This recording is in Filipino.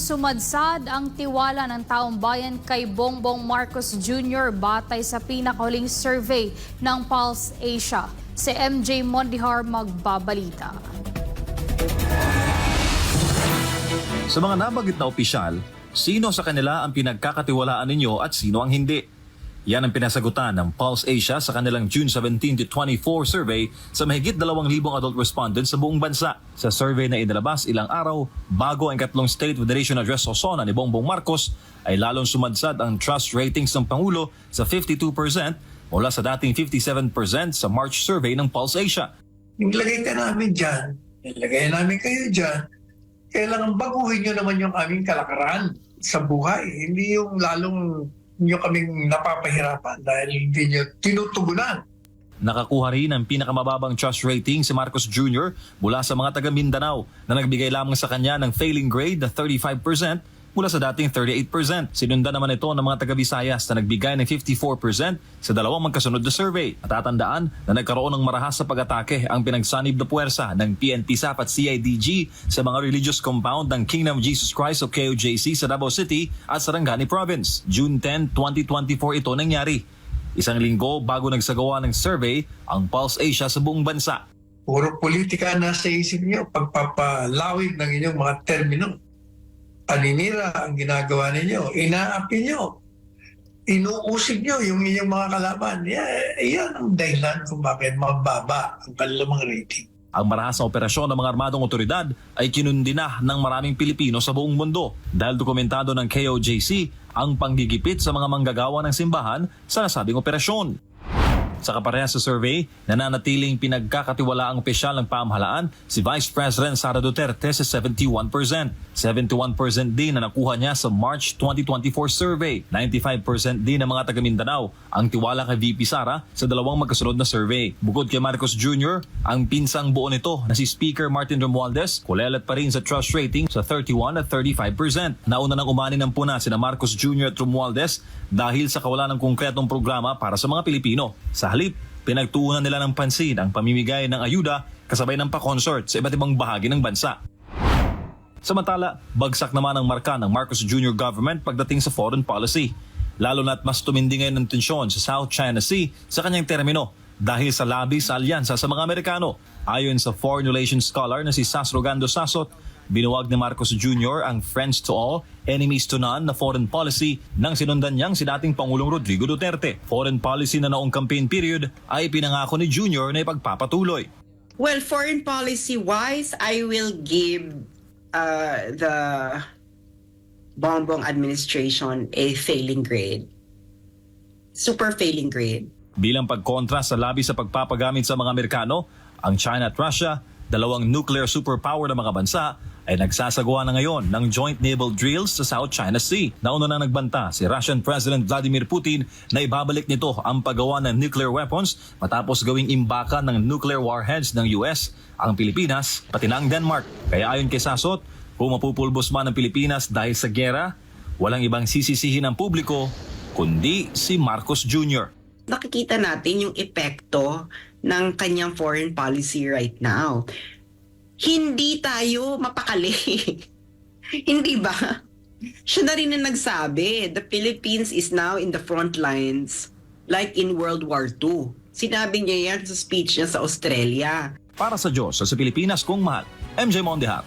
sumadsad ang tiwala ng taong bayan kay Bongbong Marcos Jr. batay sa pinakahuling survey ng Pulse Asia. Si MJ Mondihar magbabalita. Sa mga nabanggit na opisyal, sino sa kanila ang pinagkakatiwalaan ninyo at sino ang hindi? Yan ang pinasagutan ng Pulse Asia sa kanilang June 17 to 24 survey sa mahigit 2,000 adult respondents sa buong bansa. Sa survey na inilabas ilang araw bago ang ikatlong State of the Nation Address o SONA ni Bongbong Marcos, ay lalong sumadsad ang trust ratings ng Pangulo sa 52% mula sa dating 57% sa March survey ng Pulse Asia. Nilagay ka namin dyan, nilagay namin kayo dyan, kailangan baguhin nyo naman yung aming kalakaran sa buhay. Hindi yung lalong nyo kaming napapahirapan dahil hindi nyo tinutugunan. Nakakuha rin ang pinakamababang trust rating si Marcos Jr. mula sa mga taga Mindanao na nagbigay lamang sa kanya ng failing grade na 35% mula sa dating 38%. Sinundan naman ito ng mga taga Visayas na nagbigay ng 54% sa dalawang magkasunod na survey. At tatandaan na nagkaroon ng marahas sa pag-atake ang pinagsanib na puwersa ng PNP SAF at CIDG sa mga religious compound ng Kingdom of Jesus Christ o KOJC sa Davao City at Sarangani Province. June 10, 2024 ito nangyari. Isang linggo bago nagsagawa ng survey ang Pulse Asia sa buong bansa. Puro politika nasa isip nyo, pagpapalawig ng inyong mga termino. Paninira ang ginagawa ninyo, inaapi nyo, inuusig nyo yung inyong mga kalaban. Yan ang dahilan kung bakit mababa ang kanilang rating. Ang marahas na operasyon ng mga armadong otoridad ay kinundi na ng maraming Pilipino sa buong mundo dahil dokumentado ng KOJC ang panggigipit sa mga manggagawa ng simbahan sa nasabing operasyon. Sa kaparehas sa survey, nananatiling pinagkakatiwala ang opisyal ng pamahalaan si Vice President Sara Duterte sa 71%. 71% din na nakuha niya sa March 2024 survey. 95% din ng mga taga Mindanao ang tiwala kay VP Sara sa dalawang magkasunod na survey. Bukod kay Marcos Jr., ang pinsang buo nito na si Speaker Martin Romualdez kulelat pa rin sa trust rating sa 31 at 35%. Nauna nang umani ng puna sina Marcos Jr. at Romualdez dahil sa kawalan ng konkretong programa para sa mga Pilipino. Sa halip, pinagtuunan nila ng pansin ang pamimigay ng ayuda kasabay ng pa-consort sa iba't ibang bahagi ng bansa. Samantala, bagsak naman ang marka ng Marcos Jr. government pagdating sa foreign policy. Lalo na't mas tumindi ngayon ng tensyon sa South China Sea sa kanyang termino dahil sa labi sa alyansa sa mga Amerikano. Ayon sa foreign relations scholar na si Sas Rogando Sasot, binuwag ni Marcos Jr. ang friends to all, enemies to none na foreign policy nang sinundan niyang si dating Pangulong Rodrigo Duterte. Foreign policy na noong campaign period ay pinangako ni Jr. na ipagpapatuloy. Well, foreign policy-wise, I will give the Bongbong administration a failing grade. Super failing grade. Bilang pagkontra sa labi sa pagpapagamit sa mga Amerikano, ang China at Russia, dalawang nuclear superpower na mga bansa, ay nagsasagawa na ngayon ng joint naval drills sa South China Sea. Nauna na nagbanta si Russian President Vladimir Putin na ibabalik nito ang paggawa ng nuclear weapons matapos gawing imbakan ng nuclear warheads ng US, ang Pilipinas, pati na ang Denmark. Kaya ayon kay Sasot, kung mapupulbos man ang Pilipinas dahil sa giyera, walang ibang sisisihin ng publiko kundi si Marcos Jr. Nakikita natin yung epekto ng kanyang foreign policy right now. Hindi tayo mapakali. Hindi ba? Siya na rin na nagsabi, the Philippines is now in the front lines like in World War II. Sinabi niya yan sa speech niya sa Australia. Para sa Diyos sa Pilipinas kong mahal, MJ Mondihar.